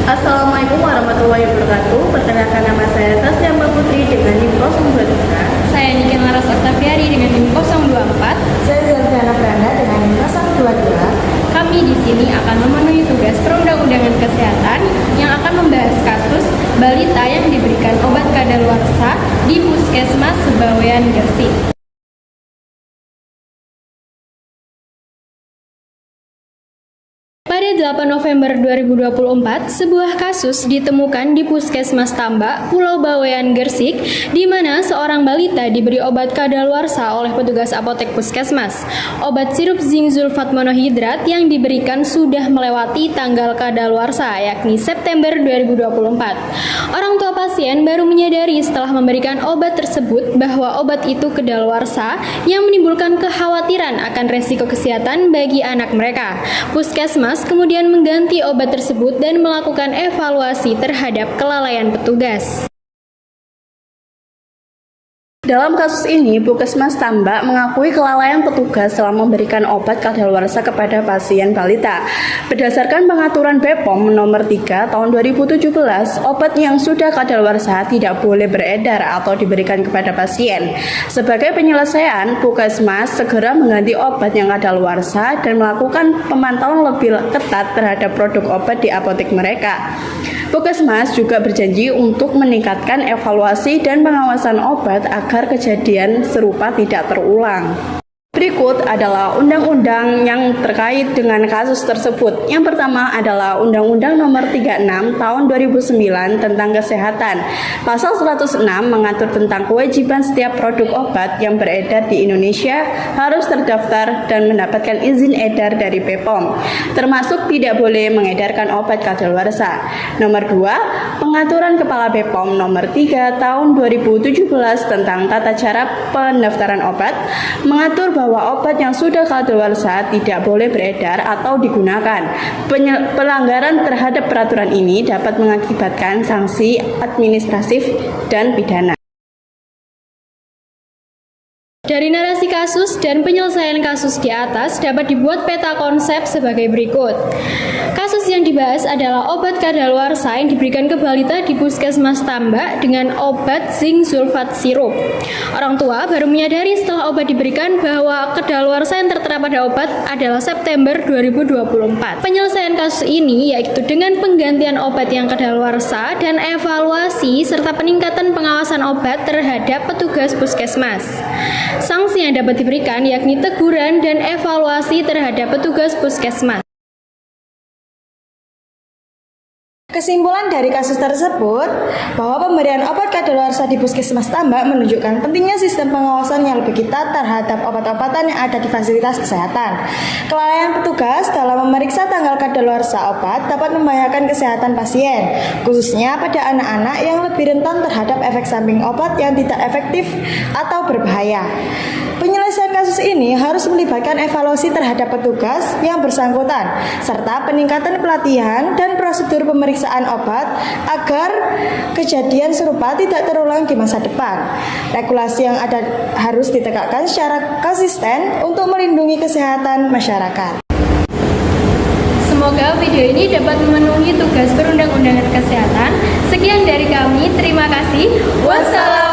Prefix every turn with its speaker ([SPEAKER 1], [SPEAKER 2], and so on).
[SPEAKER 1] Assalamualaikum warahmatullahi wabarakatuh. Perkenalkan, nama saya Saskia Mbak Putri dengan NIM 023.
[SPEAKER 2] Saya Niken Laras Oktaviani dengan NIM 024.
[SPEAKER 3] Saya Zelviana Branda dengan NIM 022.
[SPEAKER 2] Kami di sini akan memenuhi tugas perundang-undangan kesehatan yang akan membahas kasus balita yang diberikan obat kadaluarsa di Puskesmas Sebawean Gresik. Pada 8 November 2024, sebuah kasus ditemukan di Puskesmas Tambak, Pulau Bawean, Gresik, di mana seorang balita diberi obat kadaluarsa oleh petugas apotek Puskesmas. Obat sirup zinc sulfat monohidrat yang diberikan sudah melewati tanggal kadaluarsa, yakni September 2024. Orang tua pasien baru menyadari setelah memberikan obat tersebut bahwa obat itu kadaluarsa yang menimbulkan kekhawatiran akan resiko kesehatan bagi anak mereka. Puskesmas kemudian mengganti obat tersebut dan melakukan evaluasi terhadap kelalaian petugas.
[SPEAKER 1] Dalam kasus ini, Puskesmas Tambak mengakui kelalaian petugas selama memberikan obat kadaluarsa kepada pasien balita. Berdasarkan pengaturan BPOM nomor 3 tahun 2017, obat yang sudah kadaluarsa tidak boleh beredar atau diberikan kepada pasien. Sebagai penyelesaian, Puskesmas segera mengganti obat yang kadaluarsa dan melakukan pemantauan lebih ketat terhadap produk obat di apotek mereka. Puskesmas juga berjanji untuk meningkatkan evaluasi dan pengawasan obat agar kejadian serupa tidak terulang. Berikut adalah undang-undang yang terkait dengan kasus tersebut. Yang pertama adalah Undang-Undang Nomor 36 Tahun 2009 tentang Kesehatan. Pasal 106 mengatur tentang kewajiban setiap produk obat yang beredar di Indonesia harus terdaftar dan mendapatkan izin edar dari BPOM, termasuk tidak boleh mengedarkan obat kadaluarsa. Nomor 2, Pengaturan Kepala BPOM Nomor 3 Tahun 2017 tentang tata cara pendaftaran obat mengatur bahwa obat yang sudah kadaluarsa tidak boleh beredar atau digunakan. Pelanggaran terhadap peraturan ini dapat mengakibatkan sanksi administratif dan pidana.
[SPEAKER 2] Dari narasi kasus dan penyelesaian kasus di atas dapat dibuat peta konsep sebagai berikut. Kasus yang dibahas adalah obat kadaluarsa yang diberikan ke balita di Puskesmas Tambak dengan obat zinc sulfat sirup. Orang tua baru menyadari setelah obat diberikan bahwa kadaluarsa yang tertera pada obat adalah September 2024. Penyelesaian kasus ini yaitu dengan penggantian obat yang kadaluarsa dan evaluasi serta peningkatan pengawasan obat terhadap petugas Puskesmas. Sanksi yang dapat diberikan yakni teguran dan evaluasi terhadap petugas Puskesmas.
[SPEAKER 3] Kesimpulan dari kasus tersebut bahwa pemberian obat kadaluarsa di Puskesmas Tambak menunjukkan pentingnya sistem pengawasan yang lebih ketat terhadap obat-obatan yang ada di fasilitas kesehatan. Kelalaian petugas dalam memeriksa tanggal kadaluarsa obat dapat membahayakan kesehatan pasien, khususnya pada anak-anak yang lebih rentan terhadap efek samping obat yang tidak efektif atau berbahaya. Penyelesaian kasus ini harus melibatkan evaluasi terhadap petugas yang bersangkutan, serta peningkatan pelatihan dan prosedur pemeriksaan obat agar kejadian serupa tidak terulang di masa depan. Regulasi yang ada harus ditegakkan secara konsisten untuk melindungi kesehatan masyarakat.
[SPEAKER 2] Semoga video ini dapat memenuhi tugas perundang-undangan kesehatan. Sekian dari kami, terima kasih. Wassalam.